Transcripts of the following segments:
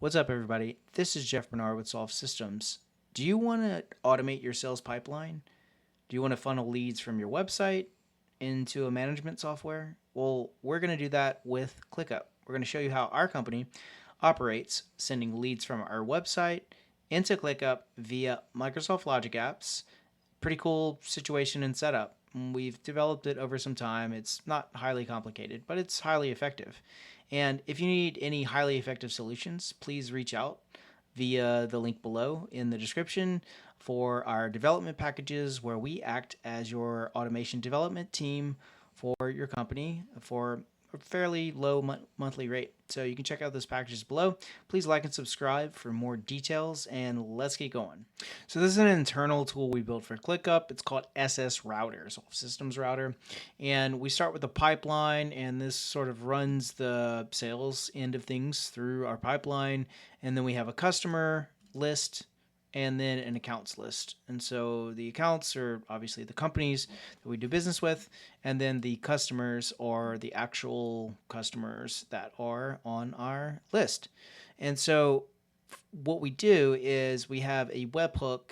What's up, everybody? This is Jeff Bernard with Solve Systems. Do you want to automate your sales pipeline? Do you want to funnel leads from your website into a management software? Well, we're going to do that with ClickUp. We're going to show you how our company operates, sending leads from our website into ClickUp via Microsoft Logic apps. Pretty cool situation and setup. We've developed it over some time. It's not highly complicated, but it's highly effective. And if you need any highly effective solutions, please reach out via the link below in the description for our development packages where we act as your automation development team for your company for a fairly low monthly rate. So you can check out those packages below. Please like and subscribe for more details, and let's get going. So this is an internal tool we built for ClickUp. It's called SS Router, Solve Systems Router. And we start with a pipeline, and this sort of runs the sales end of things through our pipeline. And then we have a customer list and then an accounts list. And so the accounts are obviously the companies that we do business with, and then the customers are the actual customers that are on our list. And so what we do is we have a webhook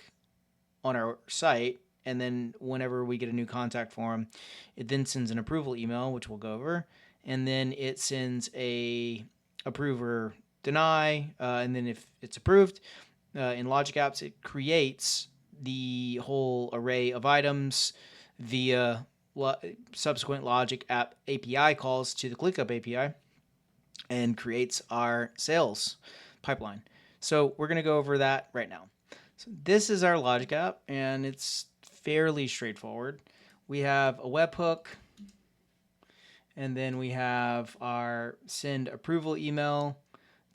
on our site, and then whenever we get a new contact form, it then sends an approval email, which we'll go over, and then it sends a approver deny, and then if it's approved, in Logic Apps, it creates the whole array of items via subsequent Logic App API calls to the ClickUp API and creates our sales pipeline. So we're going to go over that right now. So this is our Logic App, and it's fairly straightforward. We have a webhook, and then we have our send approval email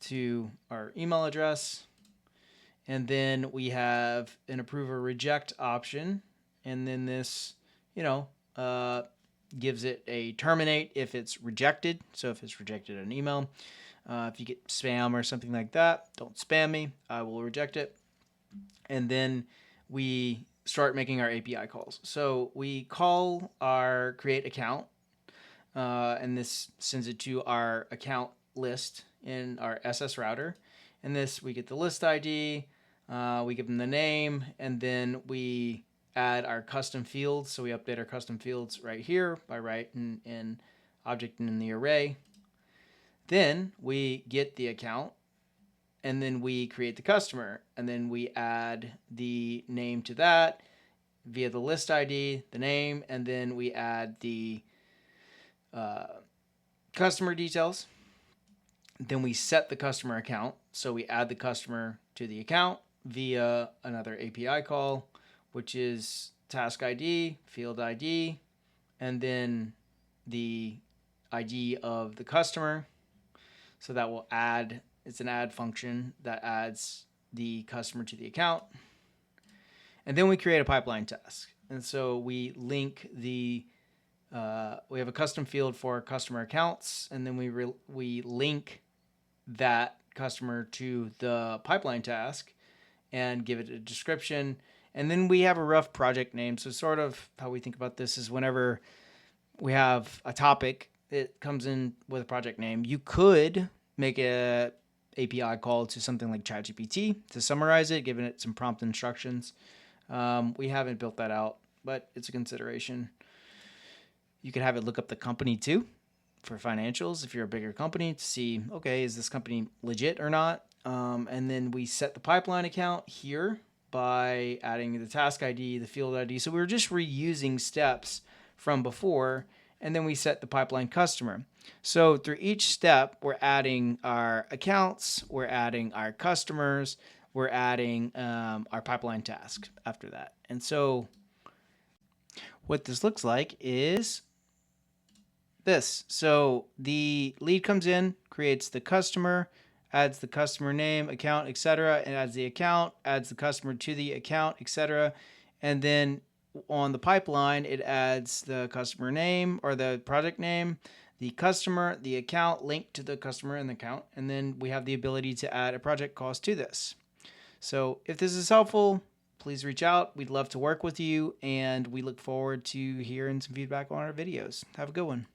to our email address. And then we have an approver reject option. And then this, gives it a terminate if it's rejected. So if it's rejected an email, if you get spam or something like that, don't spam me. I will reject it. And then we start making our API calls. So we call our create account, and this sends it to our account list in our SS router. And this, we get the list ID, we give them the name, and then we add our custom fields. So we update our custom fields right here by writing in object in the array. Then we get the account, and then we create the customer, and then we add the name to that via the list ID, the name, and then we add the customer details. Then we set the customer account. So we add the customer to the account via another API call, which is task ID, field ID, and then the ID of the customer. So that will add, it's an add function that adds the customer to the account. And then we create a pipeline task. And so we link the, we have a custom field for customer accounts, and then we link that customer to the pipeline task and give it a description. And then we have a rough project name. So sort of how we think about this is whenever we have a topic, it comes in with a project name. You could make a API call to something like ChatGPT to summarize it, giving it some prompt instructions. We haven't built that out, but it's a consideration. You could have it look up the company too for financials if you're a bigger company to see, okay, is this company legit or not? And then we set the pipeline account here by adding the task ID, the field ID. So we're just reusing steps from before, and then we set the pipeline customer. So through each step, we're adding our accounts, we're adding our customers, we're adding our pipeline task after that. And so what this looks like is this. So the lead comes in, creates the customer, adds the customer name, account, etc., and adds the account, adds the customer to the account, etc. And then on the pipeline, it adds the customer name or the project name, the customer, the account, linked to the customer and the account, and then we have the ability to add a project cost to this. So if this is helpful, please reach out. We'd love to work with you, and we look forward to hearing some feedback on our videos. Have a good one.